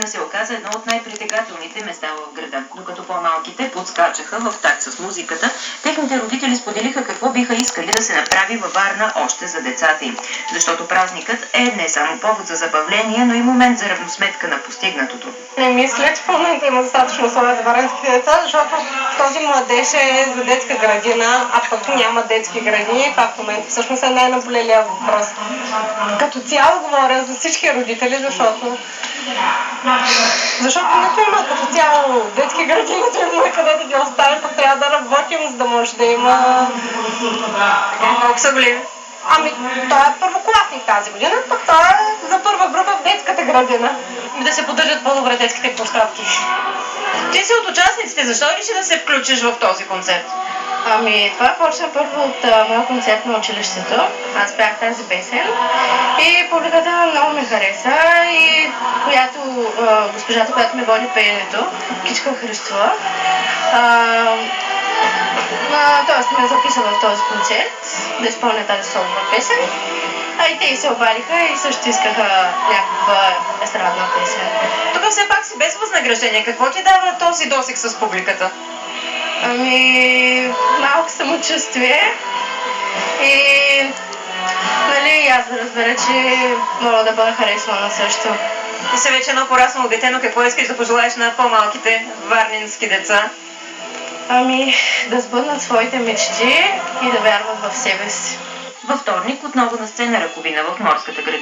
се оказа едно от най-притегателните места в града. Докато по-малките подскачаха в такт с музиката, техните родители споделиха какво биха искали да се направи във Варна още за децата им. Защото празникът е не само повод за забавление, но и момент за равносметка на постигнатото. Не мисля, че в момента има достатъчно условия за варненските деца, защото този младеж е за детска градина, а пък няма детски градини. Това в момента всъщност е най-наболелия въпрос. Като цяло говоря за всички родители, защото нито има като цяло детски градини, нито има къде да ги оставим, пък трябва да работим, за да може да има... Колко са големи? Ами, той е първокласник тази година, пък той е за първа група в детската градина. Да се поддържат по-добре детските площадки. Ти си от участниците, защо реши да се включиш в този концерт? Ами, това почна първо от моя концерт на училището. Аз пях тази песен и публиката много ми хареса и госпожата, която ме води пеенето, Кичка Христова, тоест ме записа в този концерт да изпълня тази солова песен. А и те и се обадиха и също искаха някаква естрадна песен. Тук все пак си без възнаграждение. Какво ти дава този досег с публиката? Ами, малко самочувствие и нали, аз да разбера, че мога да бъда харесвана също. Ти си вече едно пораснало дете, но какво искаш да пожелаеш на по-малките варненски деца? Ами, да сбъднат своите мечти и да вярват в себе си. Във вторник отново на сцена Раковина в Морската градина.